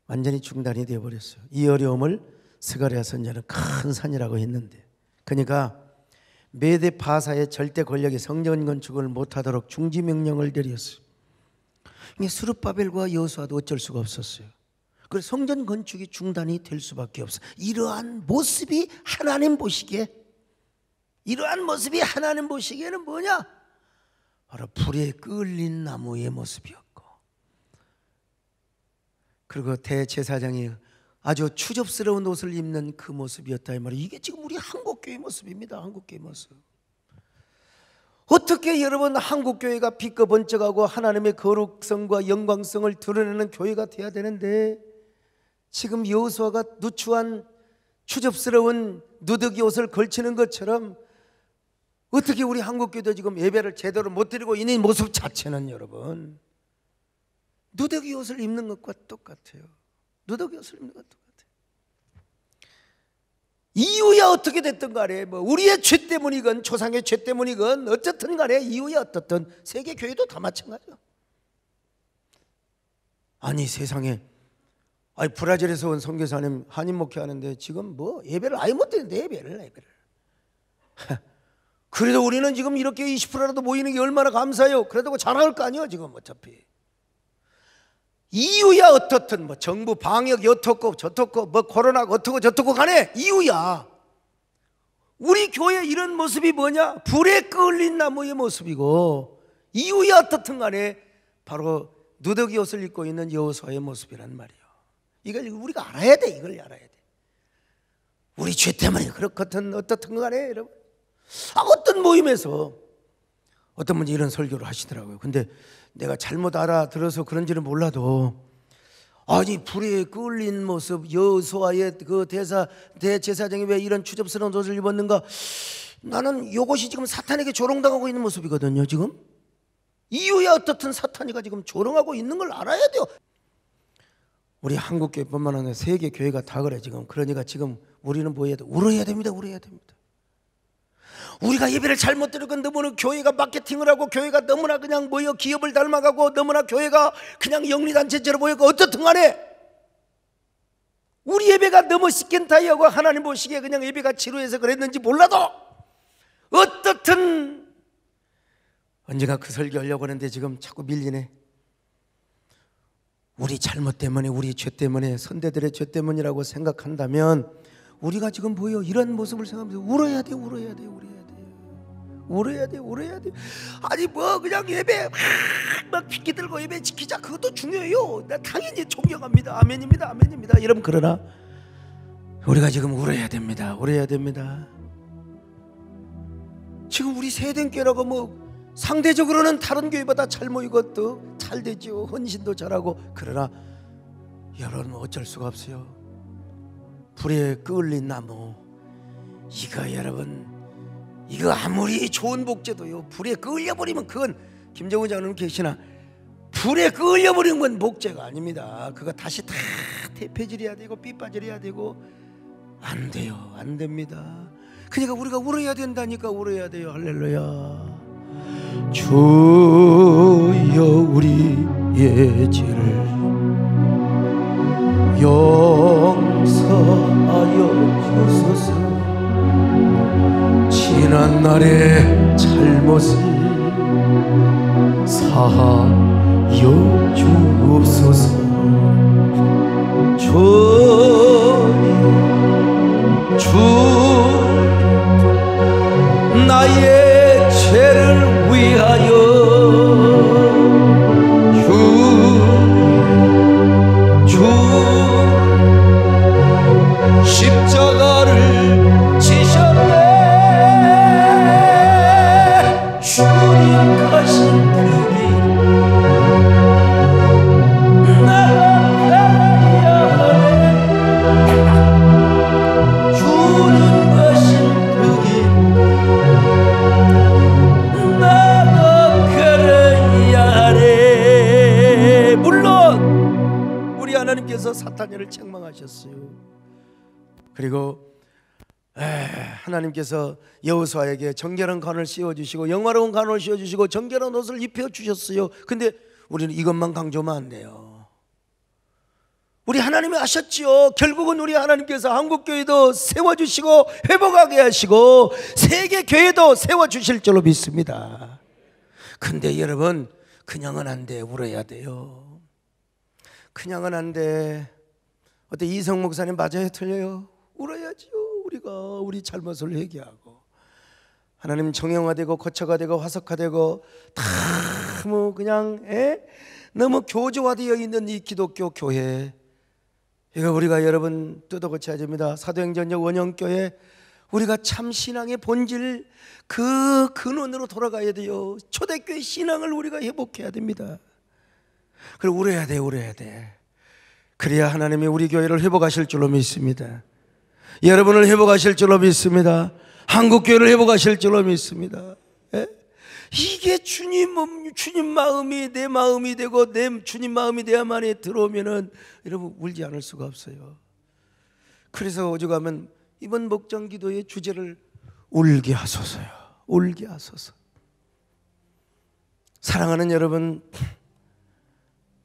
완전히 중단이 되어버렸어요. 이 어려움을 스가랴 선지자는 큰 산이라고 했는데, 그러니까 메대 바사의 절대 권력이 성전 건축을 못하도록 중지 명령을 내렸어요. 이게 스룹바벨과 여호수아도 어쩔 수가 없었어요. 그래서 성전 건축이 중단이 될 수밖에 없어요. 이러한 모습이 하나님 보시기에, 이러한 모습이 하나님 보시기에는 뭐냐? 바로 불에 끌린 나무의 모습이었고, 그리고 대제사장이 아주 추접스러운 옷을 입는 그 모습이었다 이 말이에요. 이게 지금 우리 한국교회 모습입니다. 한국교회 모습. 어떻게 여러분 한국교회가 빛과 번쩍하고 하나님의 거룩성과 영광성을 드러내는 교회가 돼야 되는데, 지금 여호수아가 누추한 추접스러운 누더기 옷을 걸치는 것처럼 어떻게 우리 한국교회도 지금 예배를 제대로 못 드리고 있는 모습 자체는 여러분 누더기 옷을 입는 것과 똑같아요. 누더기 옷을 입는 것과 똑같아요. 이유야 어떻게 됐든 간에 뭐 우리의 죄 때문이건 조상의 죄 때문이건 어쨌든 간에 이유야 어떻든 세계 교회도 다 마찬가지야. 아니 세상에, 아니 브라질에서 온 선교사님 한인 목회하는데 지금 뭐 예배를 아예 못 드는데 예배를 그래도 우리는 지금 이렇게 20%라도 모이는 게 얼마나 감사해요. 그래도 자랑할 거 아니에요 지금. 어차피 이유야 어떻든 뭐 정부 방역이 어떻고 저떻고 뭐 코로나가 어떻고 저떻고 간에 이유야. 우리 교회 이런 모습이 뭐냐? 불에 끌린 나무의 모습이고, 이유야 어떻든 간에 바로 누더기 옷을 입고 있는 여호수아의 모습이란 말이에요. 이걸 우리가 알아야 돼. 이걸 알아야 돼. 우리 죄 때문에 그렇거든 어떻든 간에 여러분, 어떤 모임에서 어떤 분이 이런 설교를 하시더라고요. 근데 내가 잘못 알아들어서 그런지는 몰라도, 아니 불에 끌린 모습 여호수아의 그 대제사장이 왜 이런 추접스러운 옷을 입었는가? 나는 이것이 지금 사탄에게 조롱당하고 있는 모습이거든요. 지금 이유야 어떻든 사탄이가 지금 조롱하고 있는 걸 알아야 돼요. 우리 한국교회뿐만 아니라 세계 교회가 다 그래 지금. 그러니까 지금 우리는 뭐 해야 돼? 울어야 됩니다. 울어야 됩니다. 우리가 예배를 잘못 드리고 너무나 교회가 마케팅을 하고 교회가 너무나 그냥 모여 기업을 닮아가고 너무나 교회가 그냥 영리단체처럼 보이고 어떻든 간에 우리 예배가 너무 시켄타이하고 하나님 보시기에 그냥 예배가 지루해서 그랬는지 몰라도 어떻든 언젠가 그 설교하려고 하는데 지금 자꾸 밀리네. 우리 잘못 때문에 우리 죄 때문에 선대들의 죄 때문이라고 생각한다면 우리가 지금 보여 이런 모습을 생각하면서 울어야 돼. 울어야 돼. 울어야 돼. 울어야 돼. 울어야 돼. 아니 뭐 그냥 예배 막 핏기 들고 예배 지키자, 그것도 중요해요. 나 당연히 존경합니다. 아멘입니다. 아멘입니다. 여러분, 그러나 우리가 지금 울어야 됩니다. 울어야 됩니다. 지금 우리 세대교회라고 뭐 상대적으로는 다른 교회보다 잘 모이고 또 잘 되죠. 헌신도 잘하고. 그러나 여러분 어쩔 수가 없어요. 불에 끌린 나무, 이거 여러분, 이거 아무리 좋은 목재도요 불에 끌려버리면 그건, 김정은 장로님 계시나, 불에 끌려버리는 건 목재가 아닙니다. 그거 다시 다 대패질해야 되고 삐빠질해야 되고 안 돼요. 안 됩니다. 그러니까 우리가 울어야 된다니까. 울어야 돼요. 할렐루야. 주여 우리의 죄를 용서하여 주소서. 지난 날의 잘못을 사하여 주옵소서. 주 나의 죄를 위하여 주 십자가를 지셨네. 주님 가신 그 길 나가 가야 하네. 주님 가신 그 하셔서 사탄을 책망하셨어요. 그리고 하나님께서 여호수아에게 정결한 관을 씌워주시고 영화로운 관을 씌워주시고 정결한 옷을 입혀주셨어요. 근데 우리는 이것만 강조하면 안 돼요. 우리 하나님이 아셨지요. 결국은 우리 하나님께서 한국교회도 세워주시고 회복하게 하시고 세계교회도 세워주실 줄로 믿습니다. 근데 여러분, 그냥은 안 돼. 울어야 돼요. 그냥은 안 돼. 어때, 이성 목사님 맞아요, 틀려요? 울어야지요. 우리가 우리 잘못을 회개하고 하나님 정형화되고 거처화되고 화석화되고 다 뭐 그냥 너무 교조화되어 있는 이 기독교 교회, 이거 우리가 여러분 뜯어고쳐야 됩니다. 사도행전역 원형교회, 우리가 참 신앙의 본질 그 근원으로 돌아가야 돼요. 초대교회 신앙을 우리가 회복해야 됩니다. 그리고 울어야 돼, 울어야 돼. 그래야 하나님이 우리 교회를 회복하실 줄로 믿습니다. 여러분을 회복하실 줄로 믿습니다. 한국교회를 회복하실 줄로 믿습니다. 이게 주님 마음이 내 마음이 되고 주님 마음이 내 안에 들어오면은 여러분 울지 않을 수가 없어요. 그래서 오죽하면 이번 목장 기도의 주제를 울게 하소서요. 울게 하소서. 사랑하는 여러분,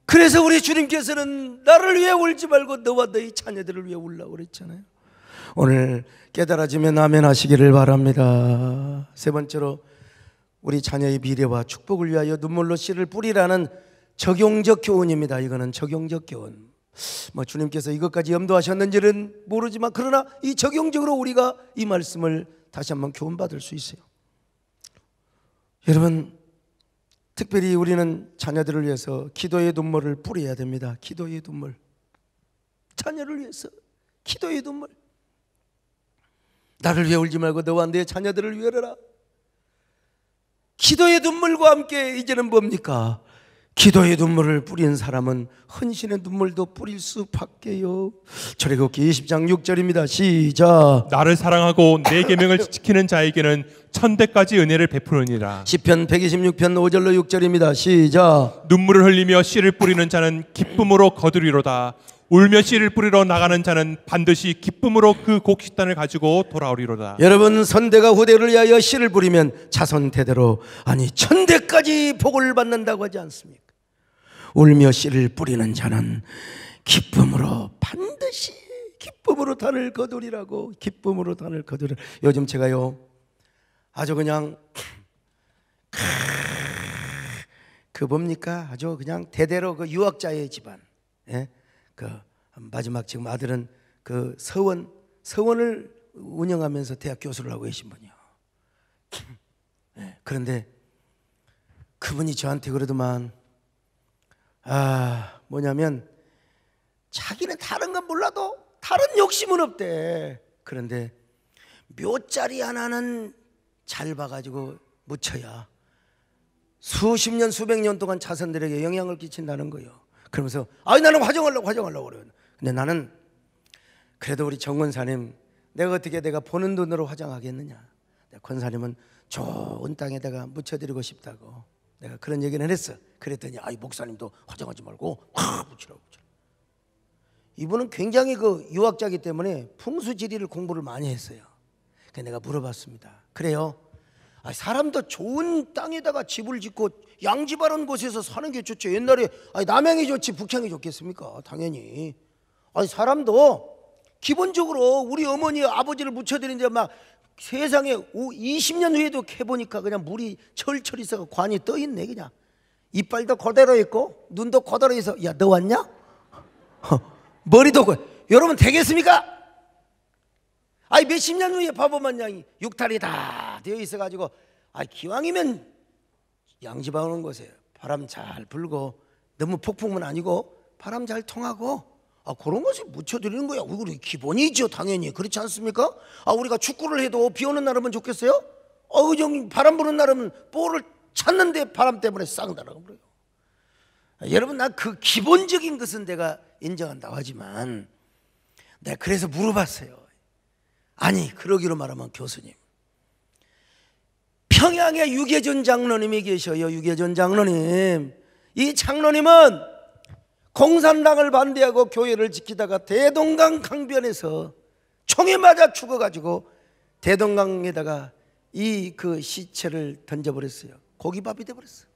그래서 우리 주님께서는 나를 위해 울지 말고 너와 너희 자녀들을 위해 울라고 그랬잖아요. 오늘 깨달아지면 아멘 하시기를 바랍니다. 세 번째로, 우리 자녀의 미래와 축복을 위하여 눈물로 씨를 뿌리라는 적용적 교훈입니다. 이거는 적용적 교훈. 뭐 주님께서 이것까지 염두하셨는지는 모르지만, 그러나 이 적용적으로 우리가 이 말씀을 다시 한번 교훈받을 수 있어요. 여러분, 특별히 우리는 자녀들을 위해서 기도의 눈물을 뿌려야 됩니다. 기도의 눈물. 자녀를 위해서 기도의 눈물. 나를 위해 울지 말고 너와 내 자녀들을 위해 울어라. 기도의 눈물과 함께 이제는 뭡니까? 기도의 눈물을 뿌린 사람은 헌신의 눈물도 뿌릴 수밖에요. 출애굽기 20장 6절입니다. 시작. 나를 사랑하고 내 계명을 지키는 자에게는 천대까지 은혜를 베푸느니라. 시편 126편 5절로 6절입니다. 시작. 눈물을 흘리며 씨를 뿌리는 자는 기쁨으로 거두리로다. 울며 씨를 뿌리러 나가는 자는 반드시 기쁨으로 그 곡식단을 가지고 돌아오리로다. 여러분, 선대가 후대를 위하여 씨를 뿌리면 자손 대대로, 아니 천대까지 복을 받는다고 하지 않습니까? 울며 씨를 뿌리는 자는 기쁨으로 반드시 기쁨으로 단을 거두리라고. 기쁨으로 단을 거두리라. 요즘 제가요 아주 그냥 그 뭡니까, 아주 그냥 대대로 그 유학자의 집안, 그 마지막 지금 아들은 그 서원을 운영하면서 대학 교수를 하고 계신 분이요. 그런데 그분이 저한테 그러더만, 뭐냐면 자기는 다른 건 몰라도 다른 욕심은 없대. 그런데 묘자리 하나는 잘 봐가지고 묻혀야 수십 년 수백 년 동안 자손들에게 영향을 끼친다는 거예요. 그러면서 나는 화정하려고 그래요. 근데 나는 그래도 우리 정 권사님, 내가 보는 눈으로 화장하겠느냐. 권사님은 좋은 땅에다가 묻혀드리고 싶다고 내가 그런 얘기는 했어. 그랬더니 목사님도 화장하지 말고 묻히라고. 이분은 굉장히 그 유학자이기 때문에 풍수지리를 공부를 많이 했어요. 그래서 내가 물어봤습니다. 그래요, 사람도 좋은 땅에다가 집을 짓고 양지바른 곳에서 사는 게 좋죠. 옛날에 남양이 좋지 북향이 좋겠습니까? 당연히. 사람도 기본적으로 우리 어머니 아버지를 묻혀드리는데 막 세상에 20년 후에도 해보니까 그냥 물이 철철 있어서 관이 떠있네. 그냥 이빨도 그대로 있고 눈도 그대로 있어. 야, 너 왔냐? 머리도 여러분 되겠습니까? 몇십 년 후에 바보만 양이 육탈이 다 되어 있어가지고 기왕이면 양지방 오는 곳에 바람 잘 불고 너무 폭풍은 아니고 바람 잘 통하고 그런 것을 묻혀드리는 거야. 우리 기본이죠. 당연히 그렇지 않습니까? 우리가 축구를 해도 비 오는 날이면 좋겠어요? 바람 부는 날이면 볼을 찾는데 바람 때문에 싹 날아가버려요. 여러분, 나 그 기본적인 것은 내가 인정한다고 하지만 내가 그래서 물어봤어요. 그러기로 말하면 교수님, 평양에 유계전 장로님이 계셔요. 유계전 장로님. 이 장로님은 공산당을 반대하고 교회를 지키다가 대동강 강변에서 총에 맞아 죽어가지고 대동강에다가 그 시체를 던져버렸어요. 고기밥이 돼버렸어요.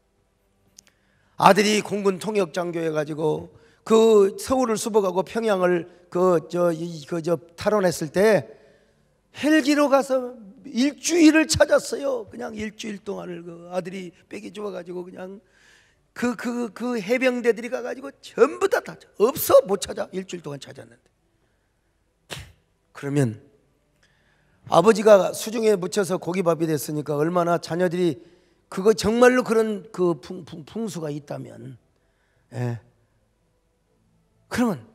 아들이 공군 통역장교 해가지고 그 서울을 수복하고 평양을 탈원했을 때 헬기로 가서 일주일을 찾았어요. 그냥 일주일 동안을 그 아들이 빽이 죽어가지고 그냥 그 해병대들이 가가지고 전부 다 없어, 못 찾아. 일주일 동안 찾았는데. 그러면 아버지가 수중에 묻혀서 고기밥이 됐으니까 얼마나 자녀들이 그거 정말로 그런 그 풍수가 있다면, 예. 그러면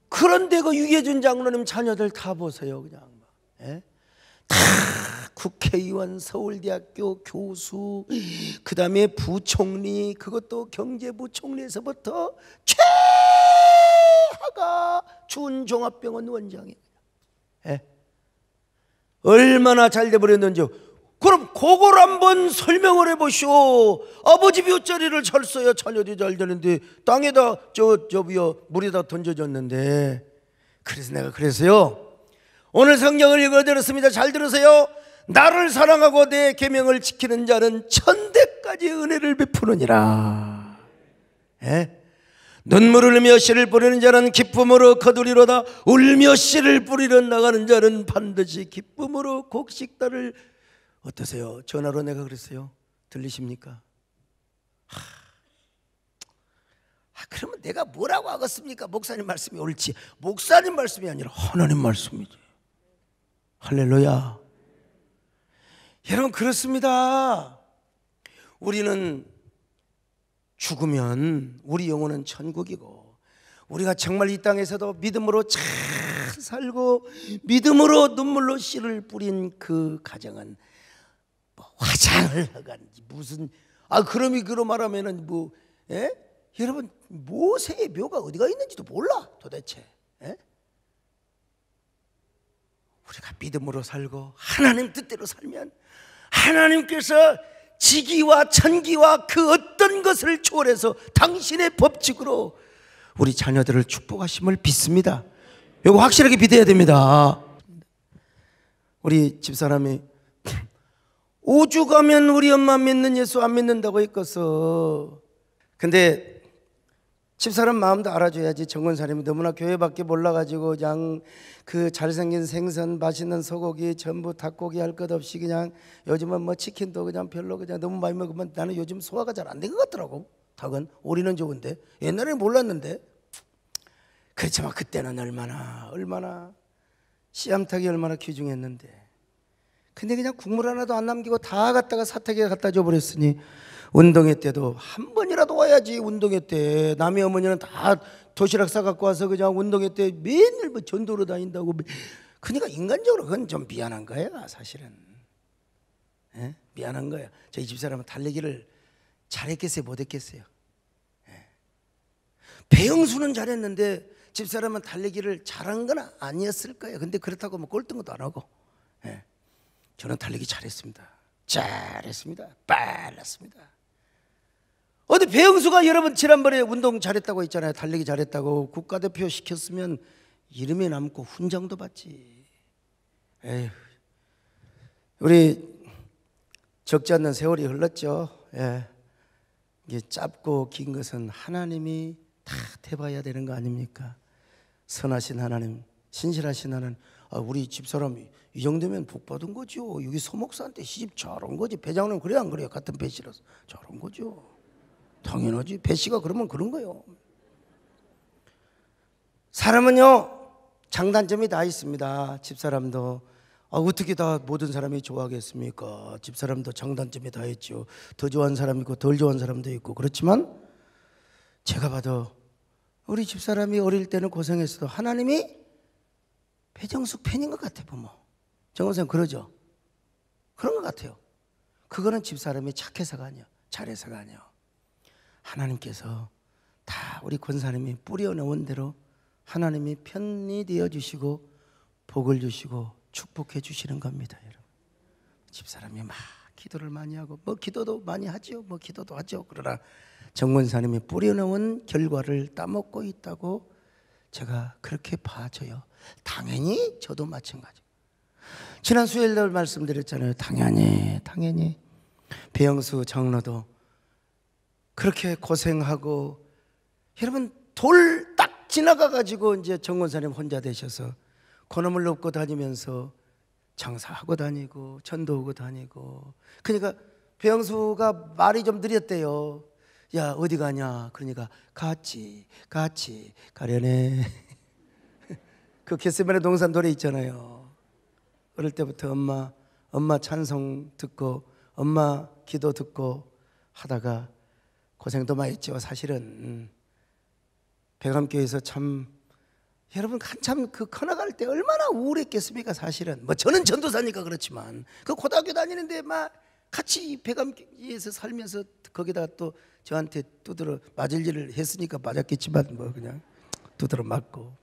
그런데 그 유해준 장로님 자녀들 다 보세요. 그냥 예? 다 국회의원, 서울대학교 교수, 그 다음에 부총리, 그것도 경제부총리에서부터 최하가 준종합병원 원장이에요. 예? 얼마나 잘 돼버렸는지. 그럼 그걸 한번 설명을 해보시오. 아버지 볏자리를 잘 써야 자녀들이 잘 되는데 땅에다 물에다 던져졌는데. 그래서 내가 그래서요, 오늘 성경을 읽어드렸습니다. 잘 들으세요. 나를 사랑하고 내 계명을 지키는 자는 천대까지 은혜를 베푸느니라. 예? 눈물을 흘리며 씨를 뿌리는 자는 기쁨으로 거두리로다. 울며 씨를 뿌리러 나가는 자는 반드시 기쁨으로 곡식달을. 어떠세요? 전화로 내가 그랬어요. 들리십니까? 그러면 내가 뭐라고 하겠습니까? 목사님 말씀이 옳지. 목사님 말씀이 아니라 하나님 말씀이지. 할렐루야. 여러분, 그렇습니다. 우리는 죽으면 우리 영혼은 천국이고, 우리가 정말 이 땅에서도 믿음으로 잘 살고 믿음으로 눈물로 씨를 뿌린 그 가정은 화장을 하간지 무슨 그럼이 그로 말하면은 예? 여러분, 모세의 묘가 어디가 있는지도 몰라 도대체. 예? 우리가 믿음으로 살고 하나님 뜻대로 살면 하나님께서 지기와 천기와 그 어떤 것을 초월해서 당신의 법칙으로 우리 자녀들을 축복하심을 믿습니다. 이거 확실하게 믿어야 됩니다. 우리 집사람이 오죽 하면 우리 엄마 믿는 예수 안 믿는다고 했겠어. 근데 집사람 마음도 알아줘야지. 정권사람이 너무나 교회밖에 몰라가지고 그냥 그 잘생긴 생선, 맛있는 소고기, 전부 닭고기 할 것 없이 그냥 요즘은 뭐 치킨도 그냥 별로 그냥 너무 많이 먹으면 나는 요즘 소화가 잘 안 된 것 같더라고. 닭은 오리는 좋은데 옛날에는 몰랐는데. 그렇지만 그때는 얼마나 씨암탉이 얼마나 귀중했는데. 근데 그냥 국물 하나도 안 남기고 다 갖다가 사택에 갖다 줘버렸으니 운동회 때도 한 번이라도 와야지. 운동회 때 남의 어머니는 다 도시락 싸갖고 와서 그냥 운동회 때 맨날 뭐 전도로 다닌다고. 그러니까 인간적으로 그건 좀 미안한 거야 사실은. 예? 미안한 거야. 저희 집사람은 달리기를 잘했겠어요 못했겠어요? 예. 배영수는 잘했는데 집사람은 달리기를 잘한 건 아니었을 거예요. 근데 그렇다고 뭐 꼴등도 안 하고. 예. 저는 달리기 잘했습니다. 잘했습니다. 빨랐습니다. 어디 배영수가 여러분 지난번에 운동 잘했다고 했잖아요. 달리기 잘했다고. 국가대표 시켰으면 이름이 남고 훈장도 받지. 에휴. 우리 적지 않는 세월이 흘렀죠. 예. 이게 짧고 긴 것은 하나님이 다 해봐야 되는 거 아닙니까? 선하신 하나님, 신실하신 하나님. 우리 집사람이 이 정도면 복 받은 거죠. 여기 소목사한테 시집 잘한 거지. 배장님 그래 안 그래요? 같은 배씨라서 잘한 거죠. 당연하지. 배씨가 그러면 그런 거예요. 사람은요 장단점이 다 있습니다. 집사람도 어떻게 다 모든 사람이 좋아하겠습니까? 집사람도 장단점이 다 있죠. 더 좋아하는 사람이 있고 덜 좋아하는 사람도 있고. 그렇지만 제가 봐도 우리 집사람이 어릴 때는 고생했어도 하나님이 배정숙 팬인 것 같아 보면. 정원생 그러죠? 그런 것 같아요. 그거는 집사람이 착해서가 아니야. 잘해서가 아니야. 하나님께서 다 우리 권사님이 뿌려놓은 대로 하나님이 편히 되어주시고 복을 주시고 축복해 주시는 겁니다. 여러분. 집사람이 막 기도를 많이 하고 뭐 기도도 많이 하지요. 뭐 기도도 하죠. 그러나 정권사님이 뿌려놓은 결과를 따먹고 있다고 제가 그렇게 봐줘요. 당연히 저도 마찬가지. 지난 수요일날 말씀드렸잖아요. 당연히 배영수 장로도 그렇게 고생하고, 여러분 돌 딱 지나가가지고 이제 정권사님 혼자 되셔서 그놈을 업고 다니면서 장사하고 다니고 전도하고 다니고. 그러니까 배영수가 말이 좀 느렸대요. 야 어디 가냐? 그러니까 같이 가려네. 그 겟세마네 동산 노래 있잖아요. 어릴 때부터 엄마 찬송 듣고 엄마 기도 듣고 하다가 고생도 많이 했죠. 사실은 백암교회에서 참 여러분 한참 그 커나갈 때 얼마나 우울했겠습니까? 사실은 뭐 저는 전도사니까 그렇지만 그 고등학교 다니는데 막 같이 백암교회에서 살면서 거기다가 또 저한테 두드러 맞을 일을 했으니까 맞았겠지만 뭐 그냥 두드러 맞고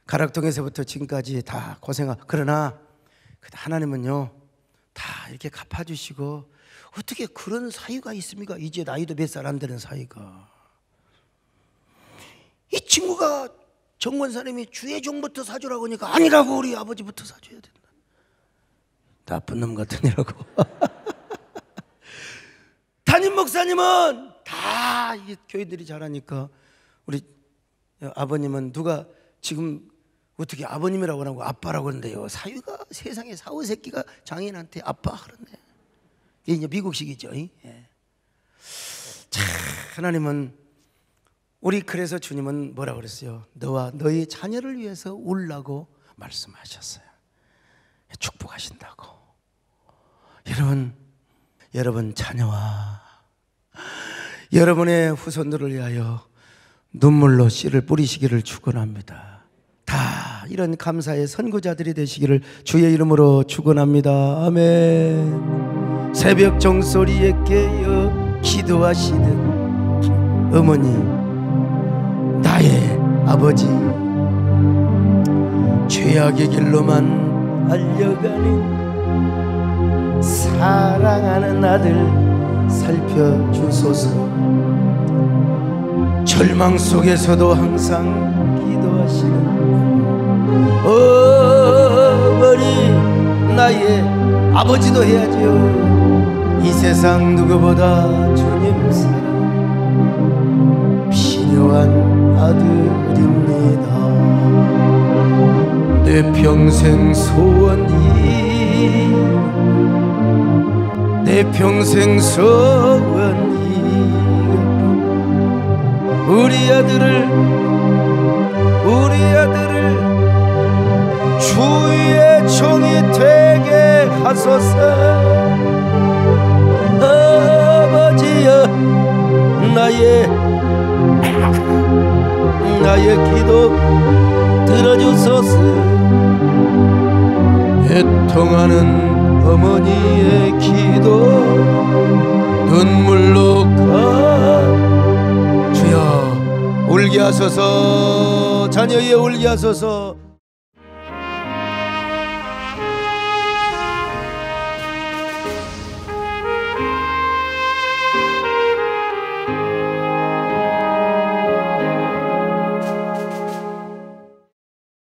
가락동에서부터 지금까지 다 고생하고. 그러나 하나님은요 다 이렇게 갚아주시고, 어떻게 그런 사이가 있습니까? 이제 나이도 몇 살 안 되는 사이가. 이 친구가 정권사님이 주의 종부터 사주라고 하니까 아니라고, 우리 아버지부터 사줘야 된다. 나쁜 놈 같으니라고. 담임 목사님은 다 이게 교인들이 잘하니까, 우리 아버님은 누가 지금 어떻게 아버님이라고 하고 아빠라고 하는데요. 사위가 세상에 사후 새끼가 장인한테 아빠 그러네. 이게 이제 미국식이죠. 예. 참 하나님은 우리, 그래서 주님은 뭐라고 그랬어요? 너와 너의 자녀를 위해서 울라고 말씀하셨어요. 축복하신다고. 여러분 자녀와 여러분의 후손들을 위하여 눈물로 씨를 뿌리시기를 축원합니다. 다 이런 감사의 선구자들이 되시기를 주의 이름으로 축원합니다. 아멘. 새벽 종소리에 깨어 기도하시는 어머니, 나의 아버지, 죄악의 길로만 알려가는 사랑하는 아들 살펴주소서. 절망 속에서도 항상 기도하시는 어머니, 나의 아버지도 해야지요. 이 세상 누구보다 주님 사랑 필요한 아들입니다. 내 평생 소원이, 내 평생 소원이 우리 아들을 주의 종이 되게 하소서. 아버지여, 나의 기도 들어주소서. 애통하는 어머니의 기도 눈물로 주여 울게 하소서. 자녀의 울게 하소서.